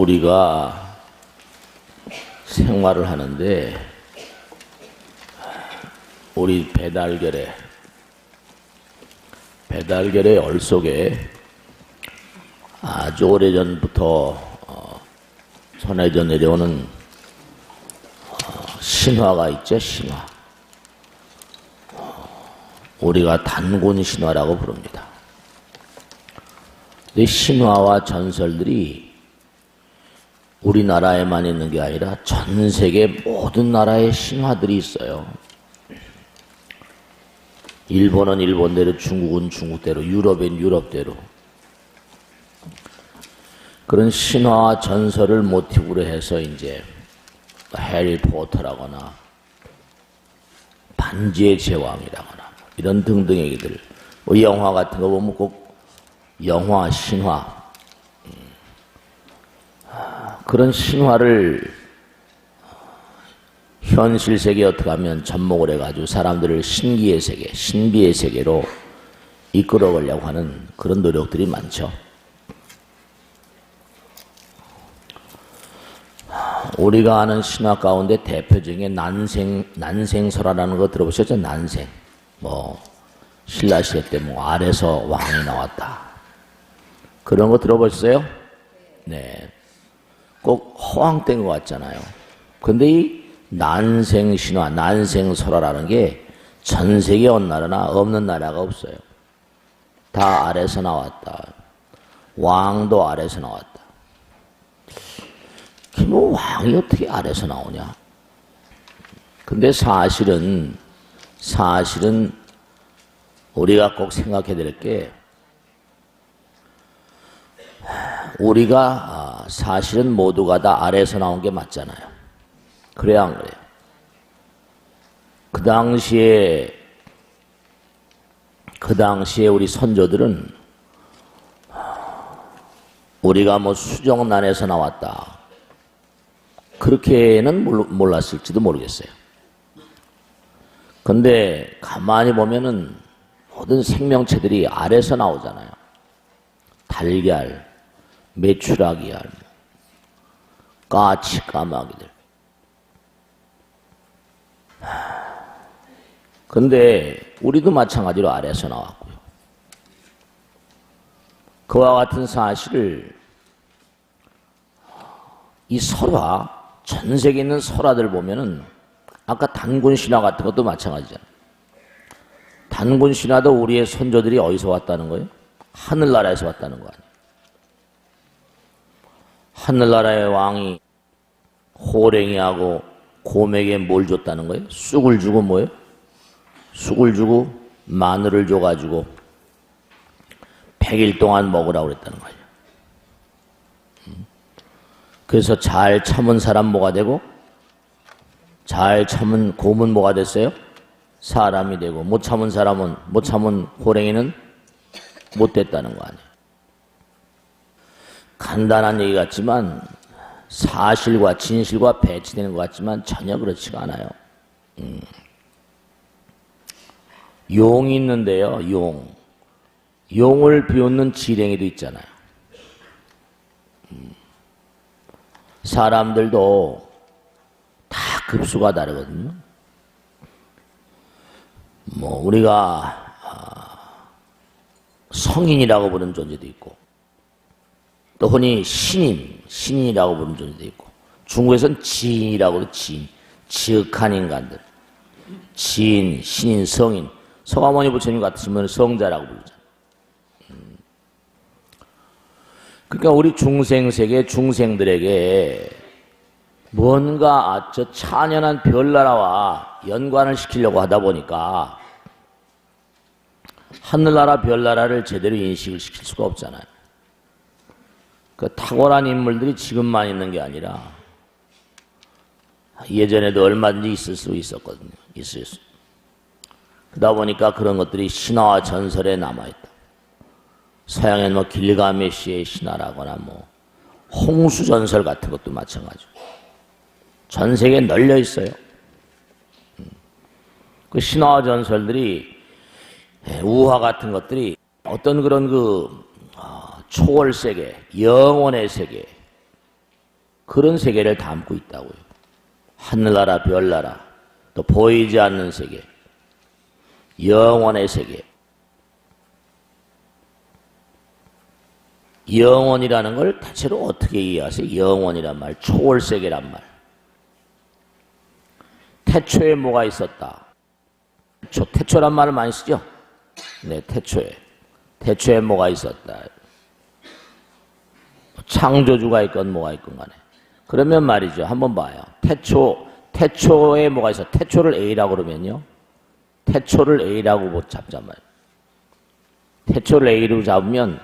우리가 생활을 하는데 우리 배달결의 얼 속에 아주 오래전부터 전해져 내려오는 신화가 있죠. 신화. 우리가 단군 신화라고 부릅니다. 이 신화와 전설들이 우리나라에만 있는 게 아니라 전 세계 모든 나라에 신화들이 있어요. 일본은 일본대로, 중국은 중국대로, 유럽은 유럽대로. 그런 신화와 전설을 모티브로 해서 이제 해리포터라거나 반지의 제왕이라거나 이런 등등의 얘기들, 영화 같은 거 보면 꼭 영화, 신화, 그런 신화를 현실 세계에 어떻게 하면 접목을 해가지고 사람들을 신기의 세계, 신비의 세계로 이끌어가려고 하는 그런 노력들이 많죠. 우리가 아는 신화 가운데 대표적인 난생설화라는 거 들어보셨죠? 난생. 신라 시대 때 아래서 왕이 나왔다. 그런 거 들어보셨어요? 네. 꼭 허황된 것 같잖아요. 근데 이 난생신화, 난생설화라는 게 전 세계 어느 나라나 없는 나라가 없어요. 다 아래서 나왔다. 왕도 아래서 나왔다. 왕이 어떻게 아래서 나오냐? 근데 사실은 우리가 꼭 생각해야 될 게, 우리가 사실은 모두가 다 아래에서 나온 게 맞잖아요. 그래야 안 그래요? 그 당시에 우리 선조들은 우리가 수정란에서 나왔다, 그렇게는 몰랐을지도 모르겠어요. 근데 가만히 보면은 모든 생명체들이 아래서 나오잖아요. 달걀, 메추라기알, 까치, 까마귀들. 근데 우리도 마찬가지로 아래서 나왔고요. 그와 같은 사실을 이 설화, 전 세계에 있는 설화들 보면은 아까 단군 신화 같은 것도 마찬가지잖아요. 단군 신화도 우리의 선조들이 어디서 왔다는 거예요? 하늘나라에서 왔다는 거 아니에요. 하늘나라의 왕이 호랭이하고 곰에게 뭘 줬다는 거예요? 쑥을 주고 뭐예요? 쑥을 주고 마늘을 줘가지고 100일 동안 먹으라고 그랬다는 거예요. 그래서 잘 참은 사람 뭐가 되고, 잘 참은 곰은 뭐가 됐어요? 사람이 되고, 못 참은 호랭이는 못 됐다는 거 아니에요. 간단한 얘기 같지만 사실과 진실과 배치되는 것 같지만 전혀 그렇지가 않아요. 용이 있는데요. 용을 비웃는 지렁이도 있잖아요. 사람들도 다 급수가 다르거든요. 우리가 성인이라고 부르는 존재도 있고, 또 흔히 신인이라고 부르는 존재도 있고, 중국에서는 지인이라고 부르는 지극한 인간들. 지인, 신인, 성인. 성화모니 부처님 같으시면 성자라고 부르잖아요. 그러니까 우리 중생세계 중생들에게 뭔가 저 찬연한 별나라와 연관을 시키려고 하다 보니까 하늘나라 별나라를 제대로 인식을 시킬 수가 없잖아요. 그 탁월한 인물들이 지금만 있는 게 아니라 예전에도 얼마든지 있을 수 있었거든요. 그러다 보니까 그런 것들이 신화와 전설에 남아있다. 서양에는 길가메시의 신화라거나 홍수 전설 같은 것도 마찬가지고 전 세계에 널려 있어요. 그 신화와 전설들이, 우화 같은 것들이 어떤 그런 초월 세계, 영혼의 세계, 그런 세계를 담고 있다고요. 하늘나라, 별나라, 또 보이지 않는 세계, 영원의 세계. 영원이라는 걸 대체로 어떻게 이해하세요? 영원이란 말, 초월세계란 말. 태초에 뭐가 있었다. 태초란 말을 많이 쓰죠? 네, 태초에 뭐가 있었다. 창조주가 있건 뭐가 있건 간에. 그러면 말이죠. 한번 봐요. 태초에 뭐가 있어? 태초를 A라고 그러면요. 태초를 A라고 잡자 말이에요. 태초를 A로 잡으면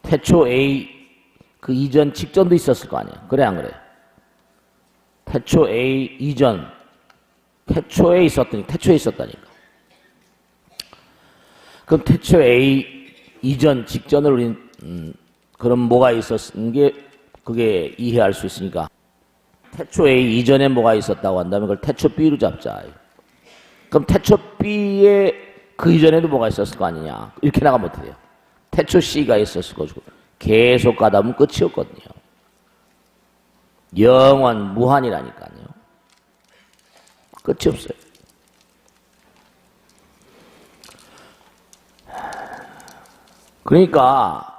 태초 A 그 이전 직전도 있었을 거 아니에요. 그래 안 그래? 태초 A 이전 태초에 있었다니까. 그럼 태초 A 이전 직전을 우린 그럼 뭐가 있었는 게 그게 이해할 수 있으니까 태초 A 이전에 뭐가 있었다고 한다면 그걸 태초 B로 잡자. 그럼 태초 B에 그 이전에도 뭐가 있었을 거 아니냐. 이렇게 나가면 어떻게 돼요? 태초 C가 있었을 거고 계속 가다 보면 끝이 없거든요. 영원 무한이라니까요. 끝이 없어요. 그러니까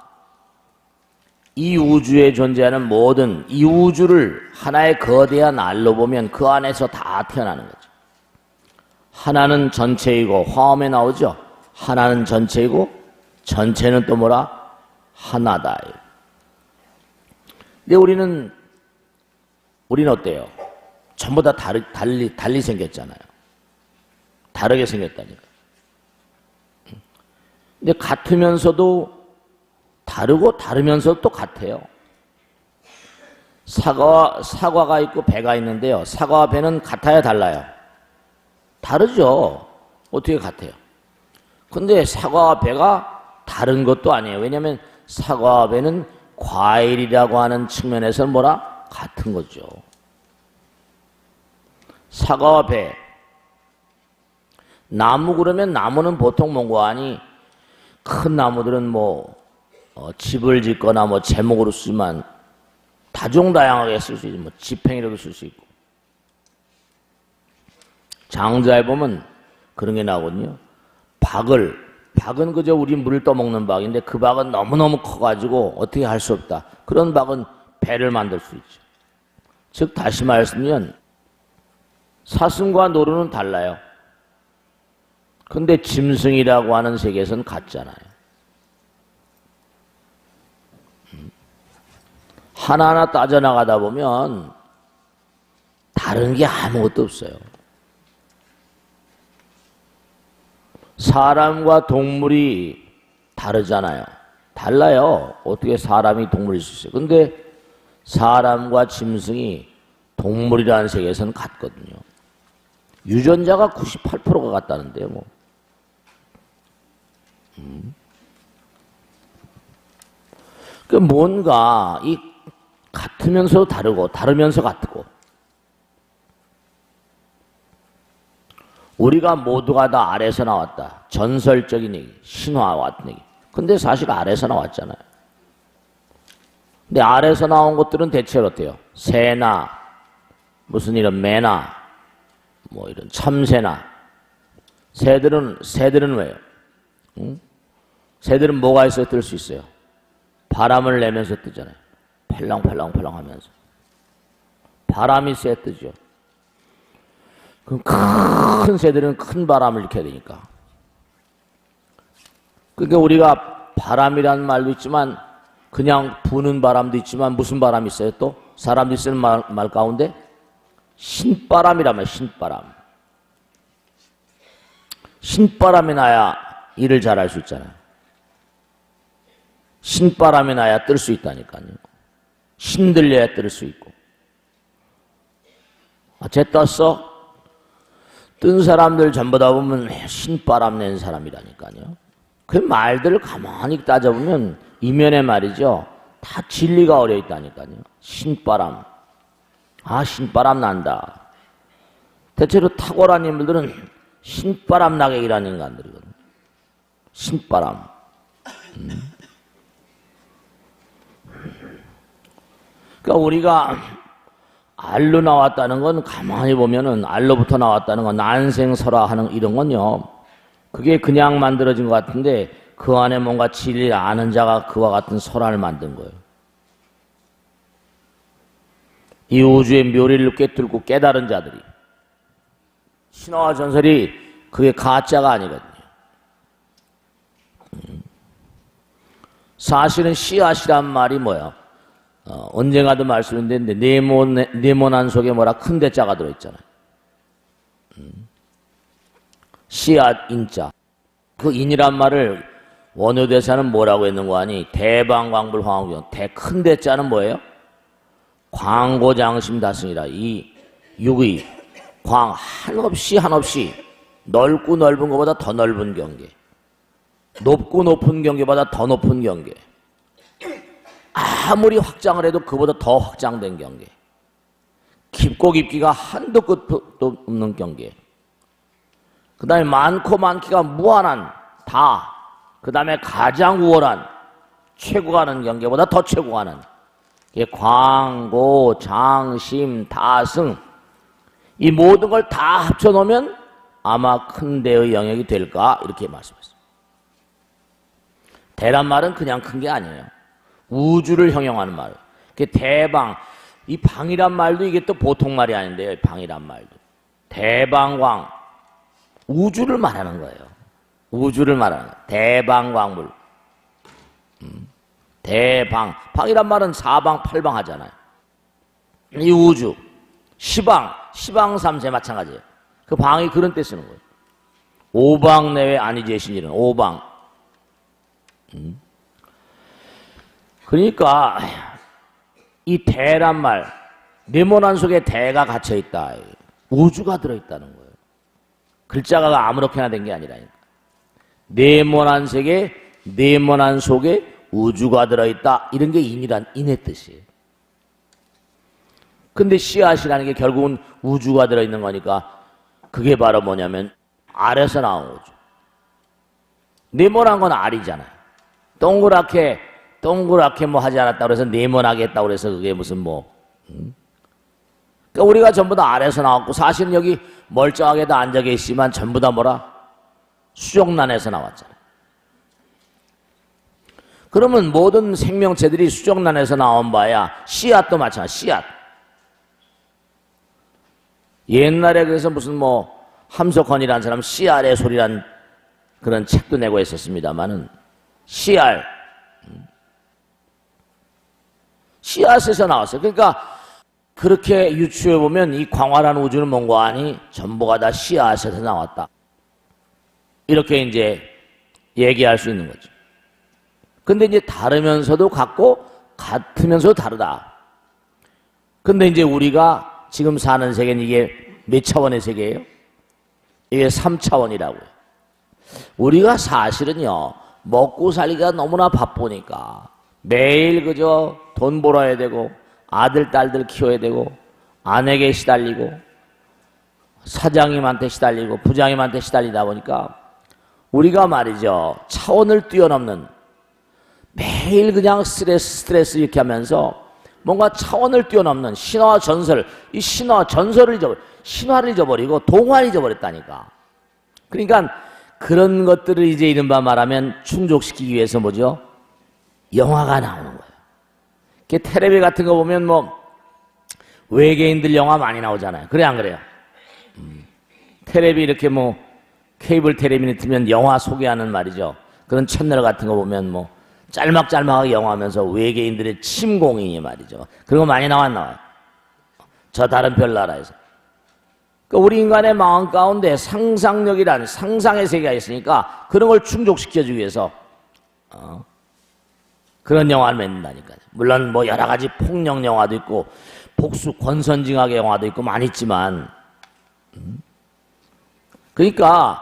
이 우주에 존재하는 모든 이 우주를 하나의 거대한 알로 보면 그 안에서 다 태어나는 거죠. 하나는 전체이고 화엄에 나오죠. 하나는 전체이고 전체는 또 뭐라? 하나다. 근데 우리는 어때요? 전부 다 달리 생겼잖아요. 다르게 생겼다니까. 근데 같으면서도 다르고 다르면서도 또 같아요. 사과가 있고 배가 있는데요. 사과와 배는 같아야 달라요? 다르죠. 어떻게 같아요? 근데 사과와 배가 다른 것도 아니에요. 왜냐하면 사과와 배는 과일이라고 하는 측면에서는 뭐라? 같은 거죠. 사과와 배. 나무 그러면 나무는 보통 뭔가 하니 큰 나무들은 집을 짓거나 제목으로 쓰지만 다종다양하게 쓸 수 있지. 지팽이라도 쓸 수 있고. 장자에 보면 그런 게 나오거든요. 박은 그저 우리 물을 떠먹는 박인데 그 박은 너무너무 커가지고 어떻게 할 수 없다. 그런 박은 배를 만들 수 있죠. 즉 다시 말씀드리면 사슴과 노루는 달라요. 근데 짐승이라고 하는 세계에서는 같잖아요. 하나하나 따져나가다 보면 다른 게 아무것도 없어요. 사람과 동물이 다르잖아요. 달라요. 어떻게 사람이 동물일 수 있어요. 근데 사람과 짐승이 동물이라는 세계에서는 같거든요. 유전자가 98%가 같다는데요. 그 뭔가 이 같으면서 다르고 다르면서 같고 우리가 모두가 다 아래에서 나왔다. 전설적인 얘기, 신화와 같은 얘기. 근데 사실 아래에서 나왔잖아요. 근데 아래에서 나온 것들은 대체로 어때요? 새나 무슨 이런 매나 이런 참새나 새들은 왜요? 응? 새들은 뭐가 있어야 뜰 수 있어요? 바람을 내면서 뜨잖아요. 팔랑팔랑 하면서. 바람이 쎄 뜨죠. 그럼 큰 새들은 큰 바람을 일으켜야 되니까. 그러니까 우리가 바람이라는 말도 있지만 그냥 부는 바람도 있지만 무슨 바람이 있어요 또? 사람들이 쓰는 말 가운데 신바람이란 말이에요. 신바람. 신바람이 나야 일을 잘할 수 있잖아요. 신바람이 나야 뜰 수 있다니까요. 신들려야 뜰 수 있고. 쟤 떴어? 뜬 사람들 전부 다 보면 신바람 낸 사람이라니까요. 그 말들을 가만히 따져보면 이면에 말이죠. 다 진리가 어려 있다니까요. 신바람. 신바람 난다. 대체로 탁월한 인물들은 신바람 나게 일하는 인간들이거든요. 신바람. 그러니까 우리가 알로 나왔다는 건 가만히 보면은 알로부터 나왔다는 건 난생설화 하는 이런 건요. 그게 그냥 만들어진 것 같은데 그 안에 뭔가 진리를 아는 자가 그와 같은 설화를 만든 거예요. 이 우주의 묘리를 꿰뚫고 깨달은 자들이 신화와 전설이 그게 가짜가 아니거든요. 사실은 씨앗이란 말이 뭐야? 언젠가도 말씀드렸는데 네모난 속에 뭐라 큰 대자가 들어있잖아요. 씨앗 인자. 그 인이란 말을 원효대사는 뭐라고 했는 거 아니? 대방광불 황후경. 큰 대자는 뭐예요? 광고장심 다승이라. 이 육의 광 한없이 넓고 넓은 것보다 더 넓은 경계, 높고 높은 경계보다 더 높은 경계, 아무리 확장을 해도 그보다 더 확장된 경계, 깊고 깊기가 한도 끝도 없는 경계, 그 다음에 많고 많기가 무한한 다, 그 다음에 가장 우월한 최고가는 경계보다 더 최고가는 광고, 장심, 다승, 이 모든 걸 다 합쳐놓으면 아마 큰 대의 영역이 될까? 이렇게 말씀했습니다. 대란 말은 그냥 큰 게 아니에요. 우주를 형용하는 말. 대방, 이 방이란 말도 이게 또 보통 말이 아닌데요. 방이란 말도. 대방광, 우주를 말하는 거예요. 우주를 말하는 거예요. 대방광물. 대방, 방이란 말은 사방, 팔방 하잖아요. 이 우주, 시방, 시방삼세 마찬가지예요. 그 방이 그런 때 쓰는 거예요. 오방 내외 아니제신일은 오방. 그러니까 이 대란 말, 네모난 속에 대가 갇혀있다. 우주가 들어있다는 거예요. 글자가 아무렇게나 된 게 아니라니까. 네모난 세계, 네모난 속에 우주가 들어있다. 이런 게 인의 뜻이에요. 근데 씨앗이라는 게 결국은 우주가 들어있는 거니까 그게 바로 뭐냐면 알에서 나온 거죠. 네모난 건 알이잖아요. 동그랗게 뭐 하지 않았다고 해서 네모나게 했다고 해서 그게 무슨 뭐. 그러니까 우리가 전부 다 알에서 나왔고 사실은 여기 멀쩡하게 다 앉아 계시지만 전부 다 뭐라? 수족난에서 나왔잖아요. 그러면 모든 생명체들이 수족난에서 나온 바야 씨앗도 마찬가지, 씨앗. 옛날에 그래서 무슨 뭐 함석헌이라는 사람 씨알의 소리란 그런 책도 내고 있었습니다만은 씨앗에서 나왔어요. 그러니까 그렇게 유추해 보면 이 광활한 우주는 뭔가 아니 전부가 다 씨앗에서 나왔다. 이렇게 이제 얘기할 수 있는 거죠. 근데 이제 다르면서도 같고 같으면서도 다르다. 근데 이제 우리가 지금 사는 세계는 이게 몇 차원의 세계예요? 이게 3차원이라고요. 우리가 사실은요, 먹고 살기가 너무나 바쁘니까 매일 그저 돈 벌어야 되고 아들, 딸들 키워야 되고 아내에게 시달리고 사장님한테 시달리고 부장님한테 시달리다 보니까 우리가 말이죠, 차원을 뛰어넘는 매일 그냥 스트레스 이렇게 하면서 뭔가 차원을 뛰어넘는 신화와 전설, 이 신화와 전설을 신화를 잊어버리고 동화를 잊어버렸다니까. 그러니까 그런 것들을 이제 이른바 말하면 충족시키기 위해서 뭐죠? 영화가 나오는 거예요. 텔레비 같은 거 보면 뭐 외계인들 영화 많이 나오잖아요. 그래 안 그래요? 텔레비 이렇게 뭐 케이블 텔레비를 틀면 영화 소개하는 말이죠. 그런 채널 같은 거 보면 뭐 짤막짤막하게 영화하면서 외계인들의 침공이 말이죠. 그런 거 많이 나와요. 저 다른 별나라에서. 그러니까 우리 인간의 마음 가운데 상상력이란 상상의 세계가 있으니까 그런 걸 충족시켜주기 위해서 그런 영화를 만든다니까요. 물론 뭐 여러 가지 폭력 영화도 있고 복수 권선징악의 영화도 있고 많이 있지만 그러니까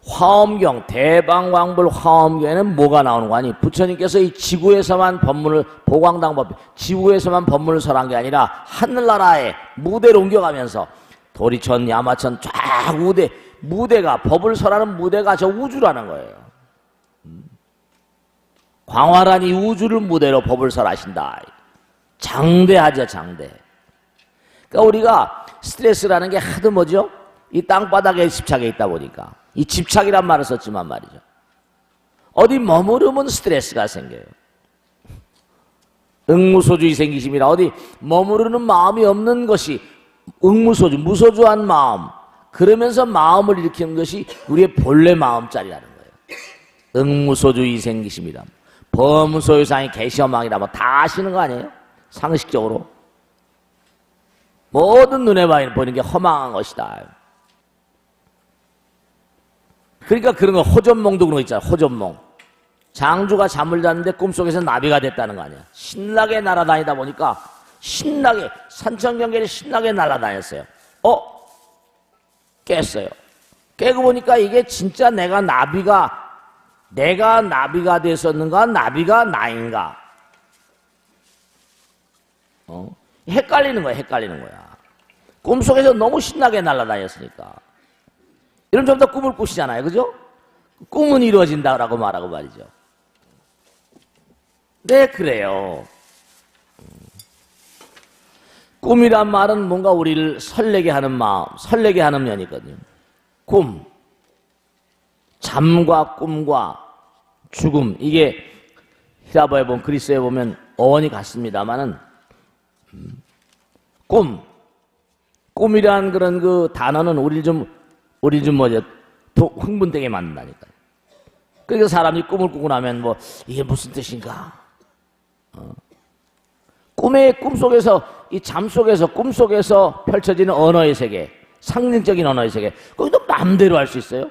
화엄경, 대방광불 화엄경에는 뭐가 나오는 거 아니? 부처님께서 이 지구에서만 법문을, 보광당법, 지구에서만 법문을 설한 게 아니라 하늘나라에 무대로 옮겨가면서 도리천, 야마천 쫙 무대가, 법을 설하는 무대가 저 우주라는 거예요. 광활한 이 우주를 무대로 법을 설하신다. 장대하죠, 장대. 그러니까 우리가 스트레스라는 게 하도 뭐죠? 이 땅바닥에 집착해 있다 보니까 이 집착이란 말을 썼지만 말이죠. 어디 머무르면 스트레스가 생겨요. 응무소주의 생기심이라 어디 머무르는 마음이 없는 것이 응무소주, 무소주한 마음. 그러면서 마음을 일으키는 것이 우리의 본래 마음자리라는 거예요. 응무소주의 생기심이라. 범소유상의 개시험망이라 뭐 다 아시는 거 아니에요? 상식적으로. 모든 눈에 보이는 게 허망한 것이다. 그러니까 그런 거 호전몽도 그런 거 있잖아. 호전몽. 장주가 잠을 잤는데 꿈속에서 나비가 됐다는 거 아니야. 신나게 날아다니다 보니까 신나게 산천경계를 신나게 날아다녔어요. 깼어요. 깨고 보니까 이게 진짜 내가 나비가 됐었는가 나비가 나인가 헷갈리는 거야. 꿈속에서 너무 신나게 날아다녔으니까. 이런 좀 더 꿈을 꾸시잖아요. 그죠? 꿈은 이루어진다라고 말하고 말이죠. 네, 그래요. 꿈이란 말은 뭔가 우리를 설레게 하는 마음, 설레게 하는 면이거든요. 꿈, 잠과 꿈과 죽음, 이게 히라보에 보면, 그리스에 보면 어원이 같습니다만은 꿈이란 그런 그 단어는 우리 좀 뭐죠? 흥분되게 만든다니까요. 그러니까 사람이 꿈을 꾸고 나면 뭐 이게 무슨 뜻인가? 꿈속에서, 이 잠 속에서, 꿈 속에서 펼쳐지는 언어의 세계, 상징적인 언어의 세계, 거기도 마음대로 할 수 있어요.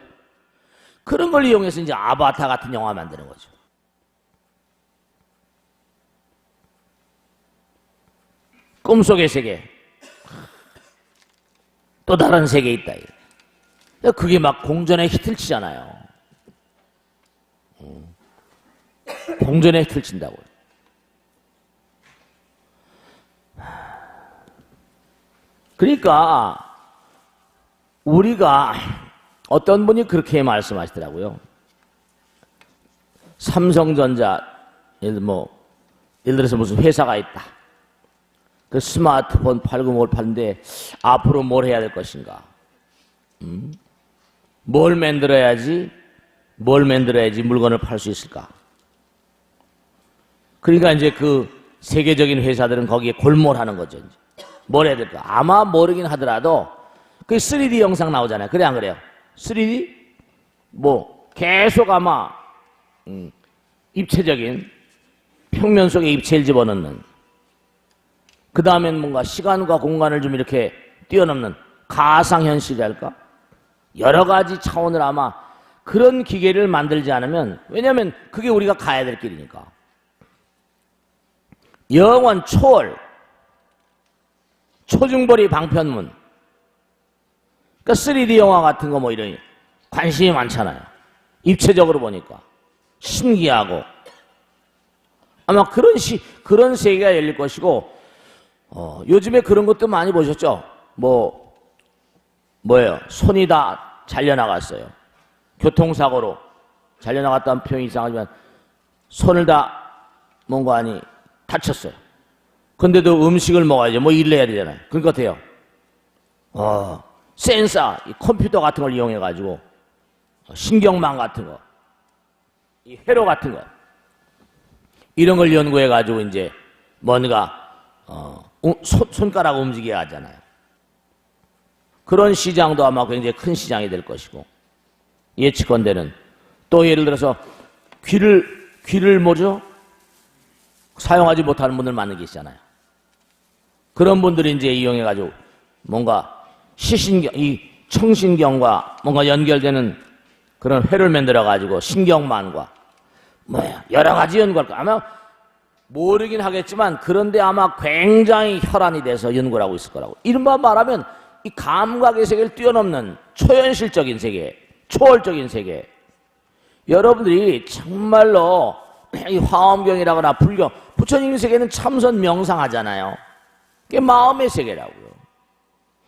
그런 걸 이용해서 이제 아바타 같은 영화 만드는 거죠. 꿈속의 세계. 또 다른 세계에 있다. 그게 막 공전에 히트를 치잖아요. 공전에 히트를 친다고요. 그러니까 우리가 어떤 분이 그렇게 말씀하시더라고요. 삼성전자 예를 들어서 무슨 회사가 있다. 그 스마트폰 팔고 뭘 파는데 앞으로 뭘 해야 될 것인가? 뭘 만들어야지 물건을 팔 수 있을까? 그러니까 이제 그 세계적인 회사들은 거기에 골몰하는 거죠. 이제. 뭘 해야 될까? 아마 모르긴 하더라도 그 3D 영상 나오잖아요. 그래 안 그래요? 3D? 뭐 계속 아마 입체적인 평면 속에 입체를 집어넣는, 그 다음엔 뭔가 시간과 공간을 좀 이렇게 뛰어넘는 가상현실이랄까? 여러 가지 차원을 아마 그런 기계를 만들지 않으면, 왜냐하면 그게 우리가 가야 될 길이니까. 영원 초월, 초중벌이 방편문. 그러니까 3D 영화 같은 거 뭐 이런 관심이 많잖아요. 입체적으로 보니까 신기하고 아마 그런 세계가 열릴 것이고, 요즘에 그런 것도 많이 보셨죠? 뭐예요? 손이 다 잘려나갔어요. 교통사고로 잘려나갔다는 표현이 이상하지만 손을 다 뭔가 아니 다쳤어요. 근데도 음식을 먹어야죠. 뭐 일을 해야 되잖아요. 그러니까 돼요. 센서, 이 컴퓨터 같은 걸 이용해가지고 신경망 같은 거, 이 회로 같은 거, 이런 걸 연구해가지고 이제 뭔가 손가락 움직이게 하잖아요. 그런 시장도 아마 굉장히 큰 시장이 될 것이고, 예측컨대는 또 예를 들어서 귀를 뭐죠? 사용하지 못하는 분들 많은 계시잖아요. 그런 분들이 이제 이용해가지고 뭔가 이 청신경과 뭔가 연결되는 그런 회를 만들어가지고 신경만과 여러 가지 연구할 거 아마 모르긴 하겠지만, 그런데 아마 굉장히 혈안이 돼서 연구를 하고 있을 거라고. 이른바 말하면 이 감각의 세계를 뛰어넘는 초현실적인 세계, 초월적인 세계. 여러분들이 정말로 이 화엄경이라거나 불경, 부처님 세계는 참선 명상하잖아요. 그게 마음의 세계라고요.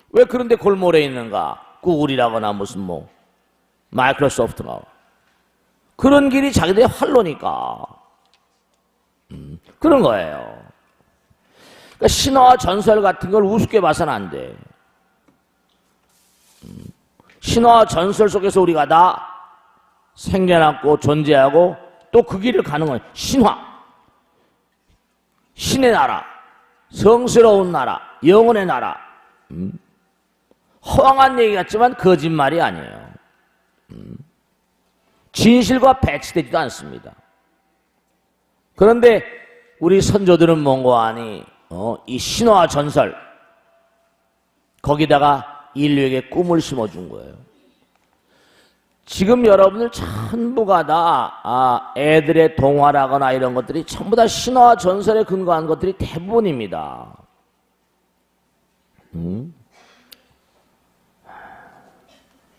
왜 그런데 골몰에 있는가? 구글이라거나 무슨 마이크로소프트나 그런 길이 자기들의 활로니까 그런 거예요. 그러니까 신화와 전설 같은 걸 우습게 봐서는 안 돼. 신화와 전설 속에서 우리가 다 생겨났고 존재하고 또 그 길을 가는 거예요. 신화. 신의 나라. 성스러운 나라. 영혼의 나라. 허황한 얘기 같지만 거짓말이 아니에요. 진실과 배치되지도 않습니다. 그런데 우리 선조들은 뭔가 하니 이 신화와 전설 거기다가 인류에게 꿈을 심어준 거예요. 지금 여러분들 전부가 다 애들의 동화라거나 이런 것들이 전부 다 신화와 전설에 근거한 것들이 대부분입니다.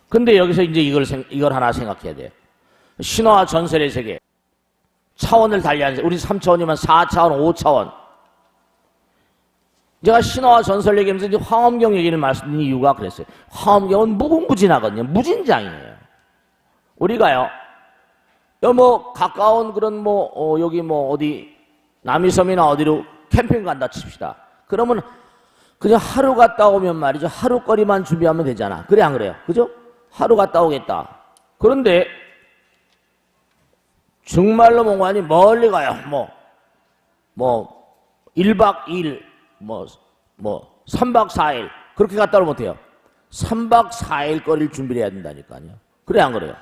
근데 여기서 이제 이걸 하나 생각해야 돼요. 신화와 전설의 세계 차원을 달리하는 우리 3차원이면 4차원, 5차원. 제가 신화와 전설 얘기하면서 이제 황엄경 얘기를 말씀드린 이유가 그랬어요. 황엄경은 무궁무진하거든요. 무진장이에요. 우리가요, 뭐 가까운 그런 여기 어디 남이섬이나 어디로 캠핑 간다 칩시다. 그러면 그냥 하루 갔다 오면 말이죠. 하루거리만 준비하면 되잖아. 그래 안 그래요? 그죠? 하루 갔다 오겠다. 그런데 정말로 뭔가 아니 멀리 가요. 1박 2일, 3박 4일 그렇게 갔다 오면 못해요. 3박 4일 거리를 준비를 해야 된다니까요. 그래 안 그래요?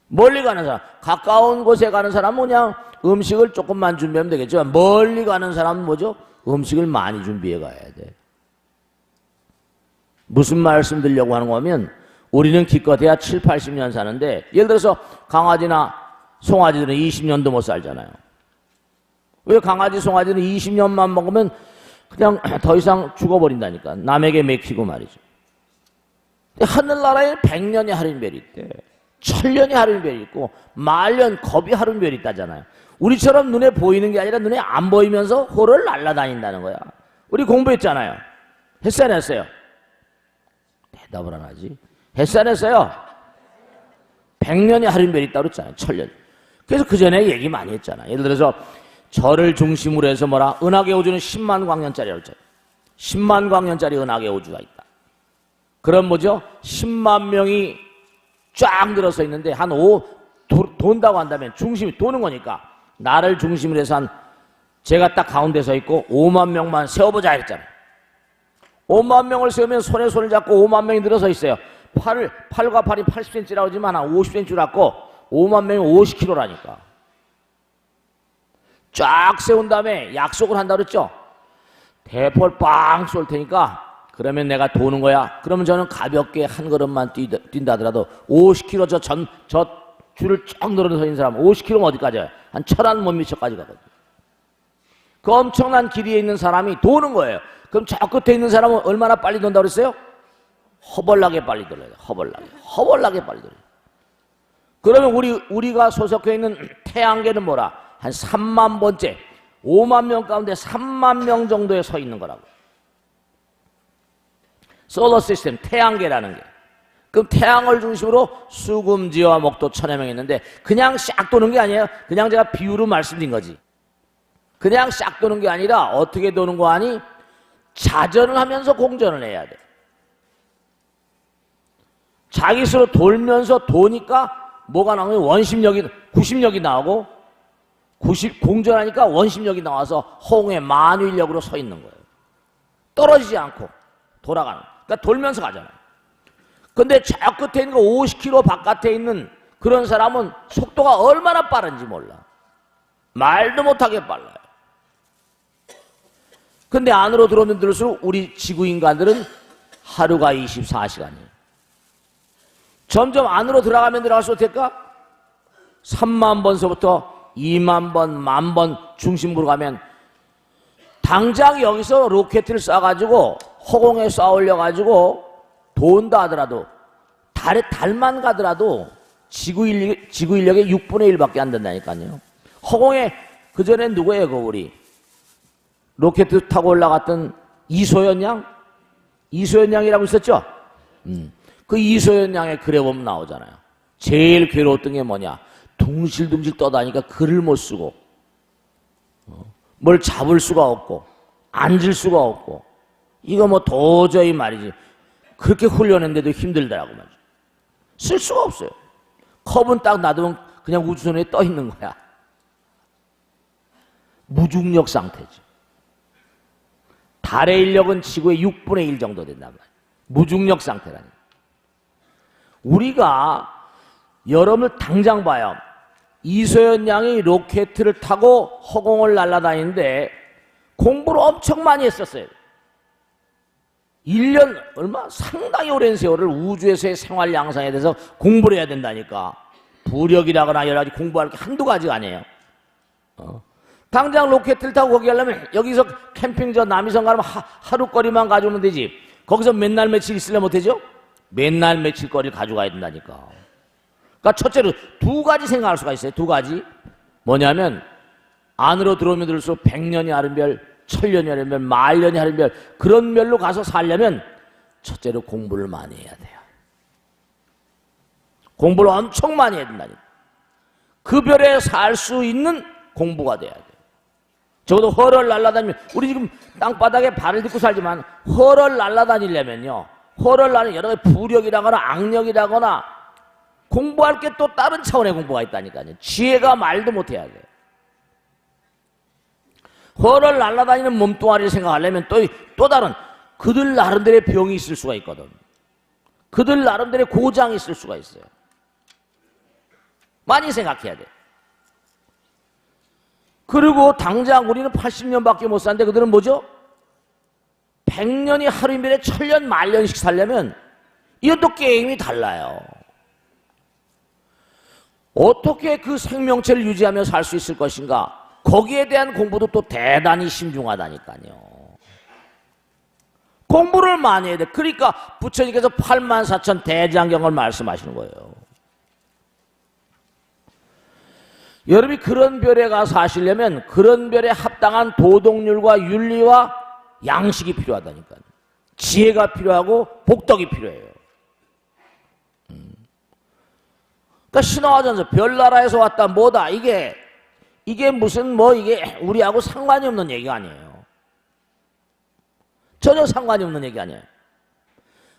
멀리 가는 사람, 가까운 곳에 가는 사람은 그냥 음식을 조금만 준비하면 되겠지만 멀리 가는 사람은 뭐죠? 음식을 많이 준비해 가야 돼. 무슨 말씀 드리려고 하는 거면 우리는 기껏해야 7, 80년 사는데 예를 들어서 강아지나 송아지들은 20년도 못 살잖아요. 왜 강아지, 송아지는 20년만 먹으면 그냥 더 이상 죽어버린다니까. 남에게 먹히고 말이죠. 하늘나라에 100년의 할인별이 있대. 1000년의 할인별이 있고 말년, 겁이 할인별이 있다잖아요. 우리처럼 눈에 보이는 게 아니라 눈에 안 보이면서 호를 날아다닌다는 거야. 우리 공부했잖아요. 했어요, 안 했어요? 대답을 안 하지. 했어요, 안 했어요? 100년의 할인별이 있다고 그랬잖아요. 1000년. 그래서 그 전에 얘기 많이 했잖아. 예를 들어서 절을 중심으로 해서 은하계 우주는 10만 광년짜리라고 했잖아요. 10만 광년짜리 은하계 우주가 있다. 그럼 뭐죠? 10만 명이 쫙 늘어서 있는데 돈다고 한다면 중심이 도는 거니까 나를 중심으로 해서 제가 딱 가운데 서 있고 5만 명만 세워보자 했잖아요. 5만 명을 세우면 손에 손을 잡고 5만 명이 늘어서 있어요. 팔과 팔이 80cm라고 하지만 한 50cm로 갖고 5만 명이 50kg라니까. 쫙 세운 다음에 약속을 한다고 그랬죠. 대포를 빵 쏠 테니까 그러면 내가 도는 거야. 그러면 저는 가볍게 한 걸음만 뛴다 하더라도 50km 저 줄을 쫙 늘어서 있는 사람 50km면 어디까지 가요? 한 철안 못 미쳐까지 가거든요. 그 엄청난 길이에 있는 사람이 도는 거예요. 그럼 저 끝에 있는 사람은 얼마나 빨리 돈다고 그랬어요? 허벌나게 빨리 돌아요. 허벌나게 빨리 돌아요. 그러면 우리가 소속해 있는 태양계는 뭐라? 한 3만 번째, 5만 명 가운데 3만 명 정도에 서 있는 거라고. 솔러 시스템, 태양계라는 게. 그럼 태양을 중심으로 수금지와 목도 천여 명이 있는데 그냥 싹 도는 게 아니에요. 그냥 제가 비유로 말씀드린 거지. 그냥 싹 도는 게 아니라 어떻게 도는 거 아니? 자전을 하면서 공전을 해야 돼. 자기 스스로 돌면서 도니까 뭐가 나오면 원심력이, 구심력이 나오고 공전하니까 원심력이 나와서 호응의 만유인력으로 서 있는 거예요. 떨어지지 않고 돌아가는. 그러니까 돌면서 가잖아요. 근데 저 끝에 있는 거 50km 바깥에 있는 그런 사람은 속도가 얼마나 빠른지 몰라. 말도 못하게 빨라요. 근데 안으로 들어오면 들을수록 우리 지구 인간들은 하루가 24시간이에요. 점점 안으로 들어가면 들어갈수록 될까? 3만 번서부터 2만 번, 1만 번 중심부로 가면 당장 여기서 로켓을 쏴가지고 허공에 쏴 올려가지고 돈다 하더라도 달만 가더라도 지구 인력의 6분의 1밖에 안 된다니까요. 허공에 그전에 누구예요? 우리 로켓 타고 올라갔던 이소연 양? 이소연 양이라고 있었죠? 그 이소연 양의 글에 보면 나오잖아요. 제일 괴로웠던 게 뭐냐? 둥실둥실 떠다니까 글을 못 쓰고 뭘 잡을 수가 없고 앉을 수가 없고 이거 뭐 도저히 말이지 그렇게 훈련했는데도 힘들더라고 말이지. 쓸 수가 없어요. 컵은 딱 놔두면 그냥 우주선에 떠 있는 거야. 무중력 상태지. 달의 인력은 지구의 6분의 1 정도 된단 말이야. 무중력 상태라니. 우리가 여러분들 당장 봐요. 이소연 양이 로켓을 타고 허공을 날아다니는데 공부를 엄청 많이 했었어요. 1년 얼마? 상당히 오랜 세월을 우주에서의 생활 양상에 대해서 공부를 해야 된다니까. 부력이라거나 여러 가지 공부할 게 한두 가지가 아니에요. 당장 로켓을 타고 거기 가려면 여기서 캠핑 저 남이섬 가면 하루거리만 가져오면 되지. 거기서 맨날 며칠 있으려 못하죠? 맨날 며칠 거리를 가져가야 된다니까. 그러니까 첫째로 두 가지 생각할 수가 있어요. 두 가지. 뭐냐면 안으로 들어오면 들을수록 100년이 하는 별, 1000년이 하는 별, 10,000년이 하는 별 그런 별로 가서 살려면 첫째로 공부를 많이 해야 돼요. 공부를 엄청 많이 해야 된다니까. 그 별에 살 수 있는 공부가 돼야 돼요. 적어도 헐을 날아다니면 우리 지금 땅바닥에 발을 딛고 살지만 헐을 날아다니려면요. 헐을 날아다니면 여러 가지 부력이라거나 악력이라거나 공부할 게 또 다른 차원의 공부가 있다니까요. 지혜가 말도 못해야 돼요. 헐을 날아다니는 몸뚱아리를 생각하려면 또 다른 그들 나름대로의 병이 있을 수가 있거든. 그들 나름대로의 고장이 있을 수가 있어요. 많이 생각해야 돼. 그리고 당장 우리는 80년밖에 못 사는데 그들은 뭐죠? 100년이 하루이면에 1000년, 10,000년씩 살려면 이건 또 게임이 달라요. 어떻게 그 생명체를 유지하며 살 수 있을 것인가? 거기에 대한 공부도 또 대단히 신중하다니까요. 공부를 많이 해야 돼. 그러니까 부처님께서 84,000 대장경을 말씀하시는 거예요. 여러분이 그런 별에 가서 사시려면 그런 별에 합당한 도덕률과 윤리와 양식이 필요하다니까요. 지혜가 필요하고 복덕이 필요해요. 그러니까 신화화전서 별나라에서 왔다 뭐다 이게 무슨 뭐 이게 우리하고 상관이 없는 얘기가 아니에요. 전혀 상관이 없는 얘기 아니에요.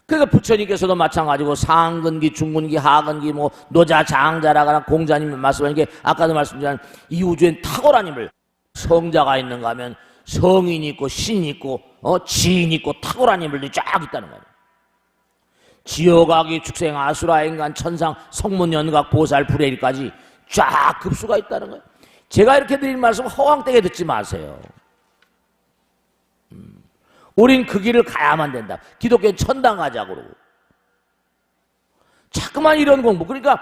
그러니까 부처님께서도 마찬가지고 상근기, 중근기, 하근기, 뭐 노자, 장자라거나 공자님 말씀하신 게 아까도 말씀드린 이 우주엔 탁월한 힘을 성자가 있는가 하면 성인이 있고 신이 있고 지인이 있고 탁월한 힘들이 쫙 있다는 거예요. 지옥아기, 축생, 아수라, 인간, 천상, 성문, 연각, 보살, 불해일까지 쫙 급수가 있다는 거예요. 제가 이렇게 드린 말씀 허황되게 듣지 마세요. 우린 그 길을 가야만 된다. 기독교는 천당 가자고 그러고. 자꾸만 이런 공부. 그러니까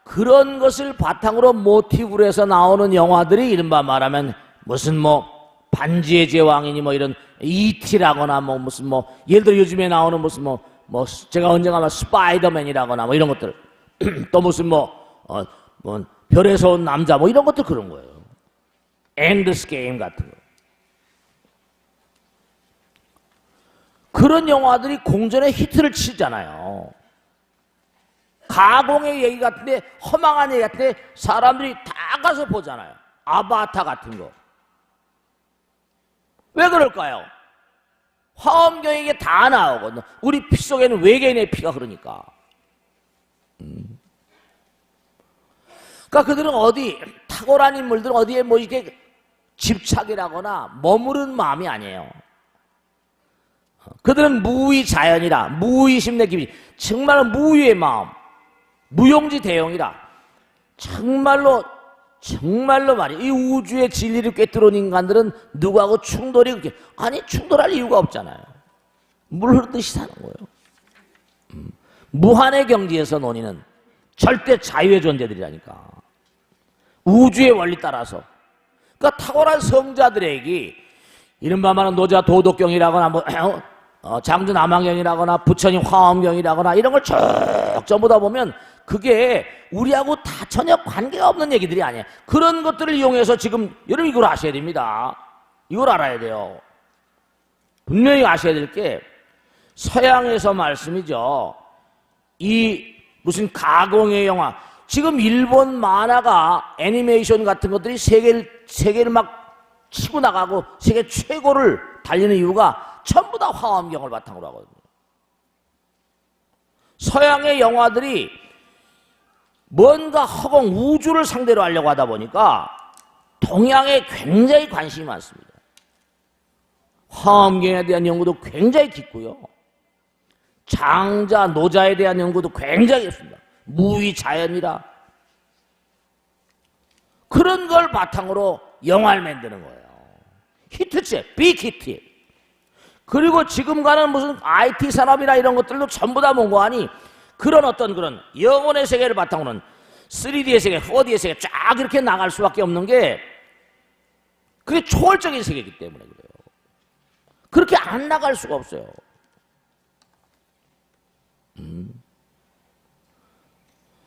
그런 것을 바탕으로 모티브로 해서 나오는 영화들이 이른바 말하면 무슨 뭐 반지의 제왕이니 뭐 이런 E.T.라거나 뭐 무슨 뭐 예를 들어 요즘에 나오는 무슨 뭐 제가 언젠가 말 스파이더맨이라거나 뭐 이런 것들 또 무슨 뭐 별에서 온 남자 뭐 이런 것들 그런 거예요. 엔드스 게임 같은 거. 그런 영화들이 공전의 히트를 치잖아요. 가공의 얘기 같은데 허망한 얘기 같은데 사람들이 다 가서 보잖아요. 아바타 같은 거. 왜 그럴까요? 화엄경에게 다 나오거든. 우리 피 속에는 외계인의 피가 흐르니까. 그러니까 그들은 어디 탁월한 인물들은 어디에 뭐 이렇게 집착이라거나 머무른 마음이 아니에요. 그들은 무의 자연이라 무의심 내기비 정말 무의의 마음 무용지 대용이라 정말로 말이야 이 우주의 진리를 꿰뚫은 인간들은 누구하고 충돌이 그렇게 아니 충돌할 이유가 없잖아요. 물 흐르듯이 사는 거예요. 무한의 경지에서 논의는 절대 자유의 존재들이라니까. 우주의 원리 따라서. 그러니까 탁월한 성자들에게 이른바 말하는 노자 도덕경이라거나 뭐 장주 남항경이라거나 부처님 화엄경이라거나 이런 걸 쭉 전부 다 보면 그게 우리하고 다 전혀 관계가 없는 얘기들이 아니에요. 그런 것들을 이용해서 지금 여러분 이걸 아셔야 됩니다. 이걸 알아야 돼요. 분명히 아셔야 될 게 서양에서 말씀이죠. 이 무슨 가공의 영화 지금 일본 만화가 애니메이션 같은 것들이 세계를 막 치고 나가고 세계 최고를 달리는 이유가 전부 다 화엄경을 바탕으로 하거든요. 서양의 영화들이 뭔가 허공 우주를 상대로 하려고 하다 보니까 동양에 굉장히 관심이 많습니다. 화엄경에 대한 연구도 굉장히 깊고요. 장자, 노자에 대한 연구도 굉장히 깊습니다. 무위자연이라 그런 걸 바탕으로 영화를 만드는 거예요. 히트체, 빅히트. 그리고 지금 가는 무슨 IT 산업이나 이런 것들도 전부 다 뭔고하니 그런 어떤 그런 영혼의 세계를 바탕으로는 3D의 세계, 4D의 세계 쫙 이렇게 나갈 수밖에 없는 게 그게 초월적인 세계이기 때문에 그래요. 그렇게 안 나갈 수가 없어요.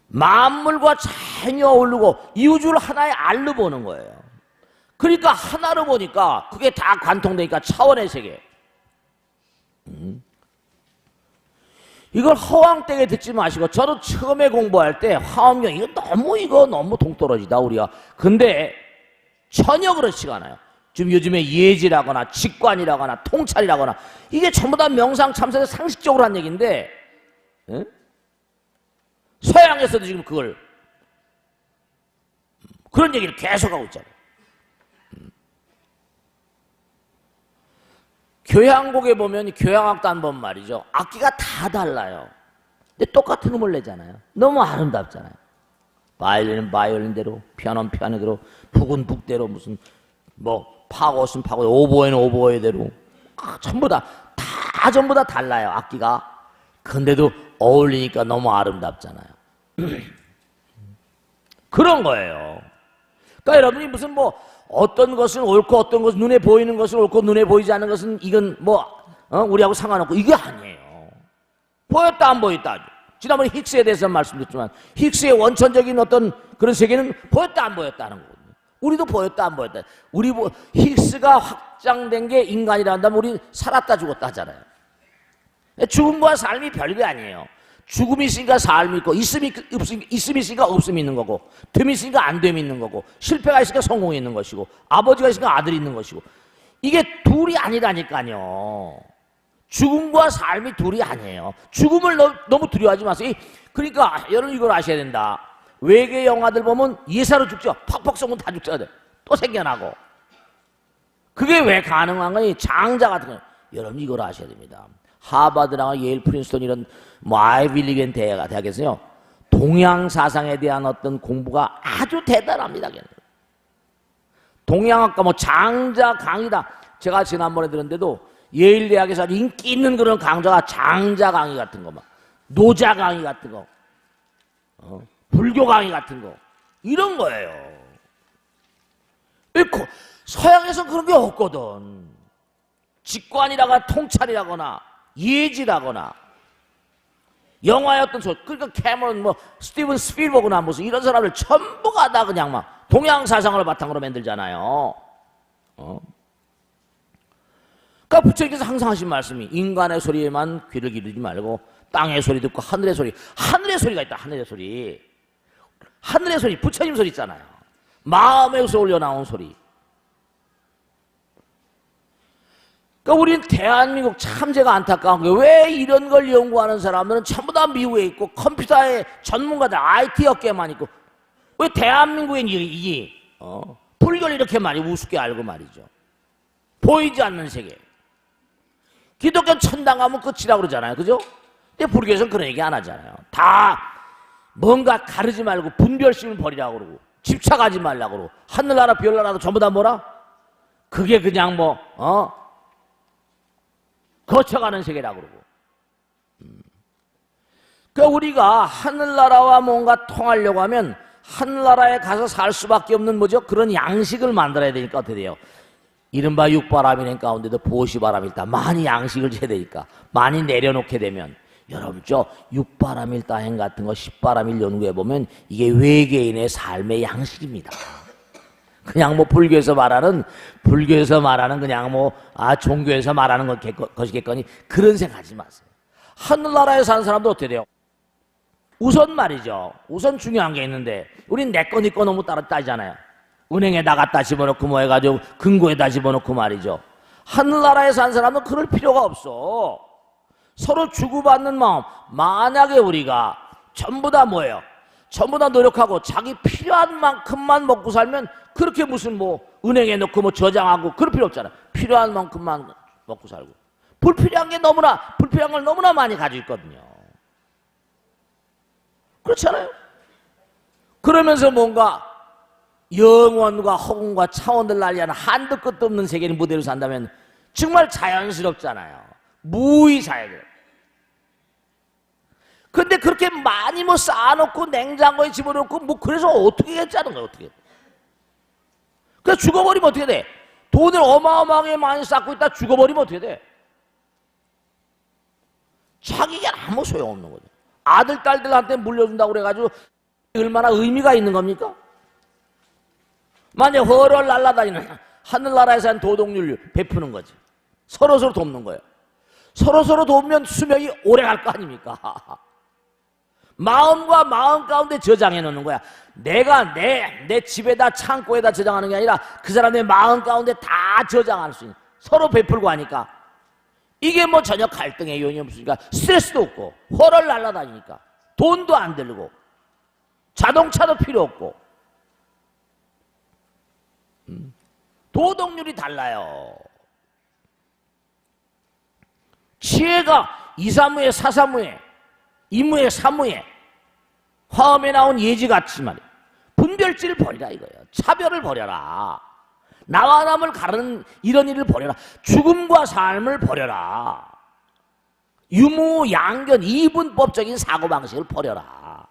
만물과 자연이 어울리고 이 우주를 하나의 알로 보는 거예요. 그러니까 하나로 보니까 그게 다 관통되니까 차원의 세계. 이걸 허황되게 듣지 마시고 저는 처음에 공부할 때 화엄경 이거 너무 동떨어지다 우리가. 근데 전혀 그렇지가 않아요. 지금 요즘에 예지라거나 직관이라거나 통찰이라거나 이게 전부 다 명상 참선의 상식적으로 한 얘기인데 응? 서양에서도 지금 그런 얘기를 계속하고 있잖아요. 교향곡에 보면 교향악 단번 말이죠. 악기가 다 달라요. 근데 똑같은 음을 내잖아요. 너무 아름답잖아요. 바이올린은 바이올린대로, 피아노는 피아노대로, 북은 북대로, 무슨 뭐 파고스는 파고, 오보에는 오보에대로 전부 다 전부 다 달라요. 악기가. 근데도 어울리니까 너무 아름답잖아요. 그런 거예요. 그러니까 여러분이 무슨 뭐 어떤 것은 옳고 어떤 것은 눈에 보이는 것은 옳고 눈에 보이지 않는 것은 이건 뭐 우리하고 상관없고 이게 아니에요. 보였다 안 보였다. 지난번에 힉스에 대해서 말씀드렸지만 힉스의 원천적인 어떤 그런 세계는 보였다 안 보였다 하는 거거든요. 우리도 보였다 안 보였다. 힉스가 확장된 게 인간이라 한다면 우리 살았다 죽었다 하잖아요. 죽음과 삶이 별게 아니에요. 죽음이 있으니까 삶이 있고 있음이 있으니까 없음이 있는 거고 됨이 있으니까 안 됨이 있는 거고 실패가 있으니까 성공이 있는 것이고 아버지가 있으니까 아들이 있는 것이고 이게 둘이 아니라니까요. 죽음과 삶이 둘이 아니에요. 죽음을 너무 두려워하지 마세요. 그러니까 여러분 이걸 아셔야 된다. 외계 영화들 보면 예사로 죽죠. 퍽퍽 쏘면 다 죽잖아요. 또 생겨나고. 그게 왜 가능한 거니? 장자 같은 거. 여러분 이걸 아셔야 됩니다. 하버드나 예일, 프린스턴 이런 뭐 아이빌리겐 대학에서요 동양 사상에 대한 어떤 공부가 아주 대단합니다. 동양학과 뭐 장자 강의다. 제가 지난번에 들었는데도 예일 대학에서 아주 인기 있는 그런 강좌가 장자 강의 같은 거, 막 노자 강의 같은 거, 불교 강의 같은 거 이런 거예요. 서양에서는 그런 게 없거든. 직관이라거나 통찰이라거나 예지라거나 영화의 어떤 그러니까 캐머런 뭐 스티븐 스필버그나 무슨 이런 사람들 전부가 다 그냥 막 동양 사상을 바탕으로 만들잖아요. 그러니까 부처님께서 항상 하신 말씀이 인간의 소리에만 귀를 기르지 말고 땅의 소리 듣고 하늘의 소리가 있다. 하늘의 소리 부처님 소리 있잖아요. 마음에서 올려 나온 소리. 그러니까 우리는 대한민국 참 제가 안타까운 게 왜 이런 걸 연구하는 사람들은 전부 다 미국에 있고 컴퓨터의 전문가들 IT 업계만 있고 왜 대한민국엔 불교를 이렇게 많이 우습게 알고 말이죠. 보이지 않는 세계. 기독교 천당 가면 끝이라고 그러잖아요. 그죠? 근데 불교에서는 그런 얘기 안 하잖아요. 다 뭔가 가르지 말고 분별심을 버리라고 그러고 집착하지 말라고 그러고 하늘나라 별나라도 전부 다 뭐라? 그게 그냥 거쳐가는 세계라고 그러고. 그러니까 우리가 하늘나라와 뭔가 통하려고 하면 하늘나라에 가서 살 수밖에 없는 뭐죠? 그런 양식을 만들어야 되니까 어떻게 돼요? 이른바 육바람이는 가운데도 보시바람이 있다. 많이 양식을 줘야 되니까 많이 내려놓게 되면 여러분 저 육바람일다행 같은 거 십바람일 연구해 보면 이게 외계인의 삶의 양식입니다. 그냥 뭐 불교에서 말하는 그냥 종교에서 말하는 것이겠거니 그런 생각하지 마세요. 하늘나라에 사는 사람도 어떻게 돼요? 우선 말이죠. 우선 중요한 게 있는데 우린 내 거 네 거 너무 따지잖아요. 은행에다 갖다 집어넣고 뭐 해가지고 금고에다 집어넣고 말이죠. 하늘나라에 산 사람은 그럴 필요가 없어. 서로 주고받는 마음. 만약에 우리가 전부 다 뭐예요? 전부 다 노력하고 자기 필요한 만큼만 먹고 살면 그렇게 무슨 뭐 은행에 넣고 뭐 저장하고 그럴 필요 없잖아. 필요한 만큼만 먹고 살고. 불필요한 걸 너무나 많이 가지고 있거든요. 그렇잖아요. 그러면서 뭔가 영원과 허공과 차원들 난리하는 한도 끝도 없는 세계를 무대로 산다면 정말 자연스럽잖아요. 무의사예요. 근데 그렇게 많이 뭐 쌓아놓고 냉장고에 집어넣고 뭐 그래서 어떻게 했자는 거야, 어떻게. 그래서 죽어버리면 어떻게 돼? 돈을 어마어마하게 많이 쌓고 있다 죽어버리면 어떻게 돼? 자기가 아무 소용없는 거죠. 아들, 딸들한테 물려준다고 그래가지고 얼마나 의미가 있는 겁니까? 만약 허를 날아다니는 하늘나라에서 한 도덕률 베푸는 거지. 서로서로 돕는 거예요. 서로서로 돕으면 수명이 오래 갈 거 아닙니까? 마음과 마음 가운데 저장해 놓는 거야. 내가 내 집에다 창고에다 저장하는 게 아니라 그 사람의 마음 가운데 다 저장할 수 있는, 서로 베풀고 하니까 이게 뭐 전혀 갈등의 요인이 없으니까 스트레스도 없고 허를 날아다니니까 돈도 안 들고 자동차도 필요 없고 도덕률이 달라요. 치혜가 이사무에 사사무에 이무에 사무에 화엄에 나온 예지같이 말이야. 분별지를 버리라 이거예요. 차별을 버려라. 나와 남을 가르는 이런 일을 버려라. 죽음과 삶을 버려라. 유무양견 이분법적인 사고방식을 버려라.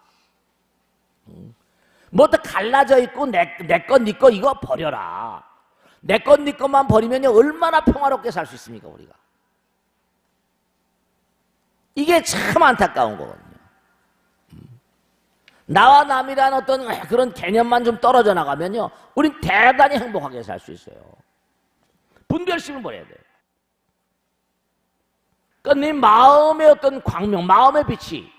뭐 또 갈라져 있고 내 것 네 것 이거 버려라. 내 것 네 것만 버리면 얼마나 평화롭게 살 수 있습니까 우리가. 이게 참 안타까운 거거든요. 나와 남이라는 어떤 그런 개념만 좀 떨어져 나가면요, 우린 대단히 행복하게 살 수 있어요. 분별심을 버려야 돼요. 그러니까 네 마음의 어떤 광명, 마음의 빛이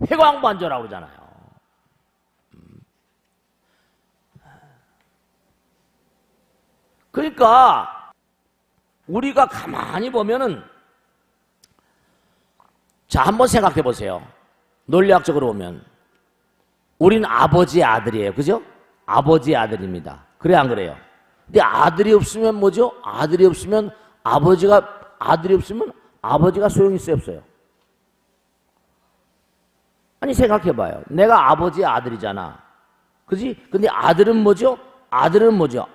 회광반조라고 그러잖아요. 그러니까 우리가 가만히 보면은, 자, 한번 생각해 보세요. 논리학적으로 보면 우린 아버지의 아들이에요. 그죠? 아버지의 아들입니다. 그래 안 그래요? 근데 아들이 없으면 뭐죠? 아들이 없으면 아버지가 소용이 있어요, 없어요? 아니 생각해 봐요. 내가 아버지의 아들이잖아. 그지? 근데 아들은 뭐죠? 아들은 뭐죠?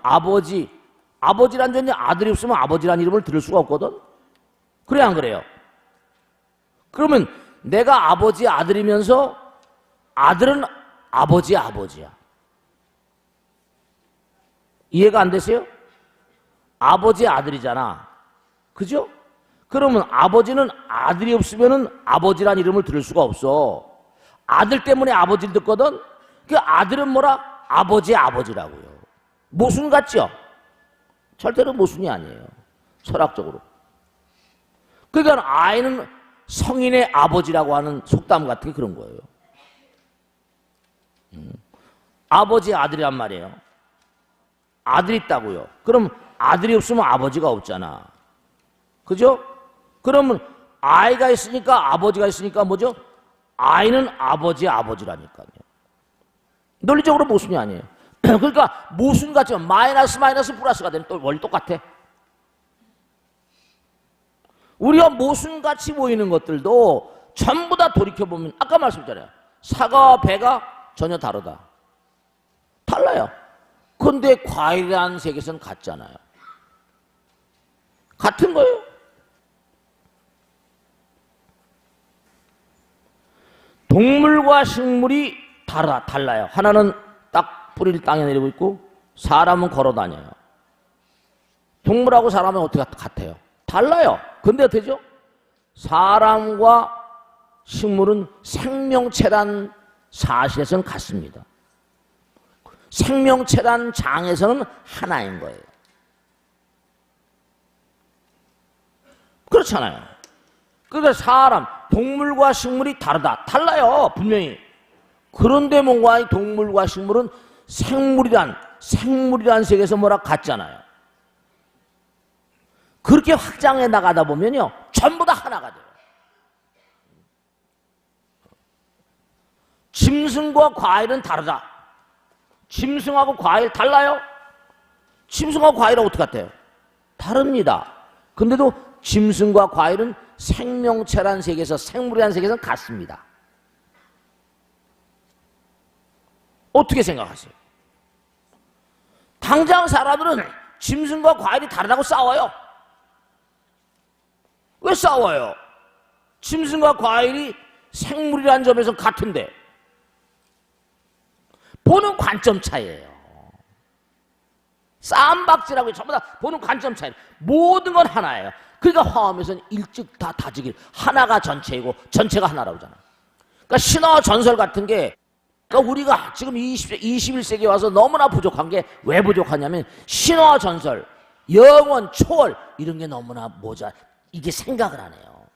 아버지란 존재, 아들이 없으면 아버지란 이름을 들을 수가 없거든? 그래 안 그래요? 그러면 내가 아버지의 아들이면서 아들은 아버지의 아버지야. 이해가 안 되세요? 아버지의 아들이잖아. 그죠? 그러면 아버지는 아들이 없으면 아버지란 이름을 들을 수가 없어. 아들 때문에 아버지를 듣거든? 그 아들은 뭐라? 아버지의 아버지라고요. 모순 같죠? 절대로 모순이 아니에요. 철학적으로. 그러니까 아이는 성인의 아버지라고 하는 속담 같은 게 그런 거예요. 아버지의 아들이란 말이에요. 아들이 있다고요. 그럼 아들이 없으면 아버지가 없잖아. 그죠? 그러면 아이가 있으니까 아버지가 있으니까 뭐죠? 아이는 아버지의 아버지라니까요. 논리적으로 모순이 아니에요. 그러니까 모순 같지만 마이너스 플러스가 되는 또 원리 똑같아. 우리가 모순같이 보이는 것들도 전부 다 돌이켜보면 아까 말씀드렸잖아요. 사과와 배가 전혀 다르다. 달라요. 그런데 과일이라는 세계에서는 같잖아요. 같은 거예요. 동물과 식물이 달라요. 하나는 딱 뿌리를 땅에 내리고 있고 사람은 걸어 다녀요. 동물하고 사람은 어떻게 같아요? 달라요. 근데 어떻게죠? 사람과 식물은 생명체란 사실에서는 같습니다. 생명체란 장에서는 하나인 거예요. 그렇잖아요. 그러니까 사람, 동물과 식물이 다르다. 달라요. 분명히. 그런데 뭔가 이 동물과 식물은 생물이란 생물이라는 세계에서 뭐라 같잖아요. 그렇게 확장해 나가다 보면요, 전부 다 하나가 돼요. 짐승과 과일은 다르다. 짐승하고 과일 달라요? 짐승하고 과일은 어떻게 같아요? 다릅니다. 근데도 짐승과 과일은 생명체란 세계에서, 생물이라는 세계에서 같습니다. 어떻게 생각하세요? 당장 사람들은 짐승과 과일이 다르다고 싸워요. 왜 싸워요? 짐승과 과일이 생물이라는 점에서 같은데 보는 관점 차이예요. 쌈박질하고 전부 다 보는 관점 차이. 모든 건 하나예요. 그러니까 화엄에서는 일찍 다 다지길, 하나가 전체이고 전체가 하나라고 하잖아요. 그러니까 신화와 전설 같은 게, 그러니까 우리가 지금 21세기에 와서 너무나 부족한 게 왜 부족하냐면 신화와 전설, 영원, 초월 이런 게 너무나 모자, 이게 생각을 안 해요.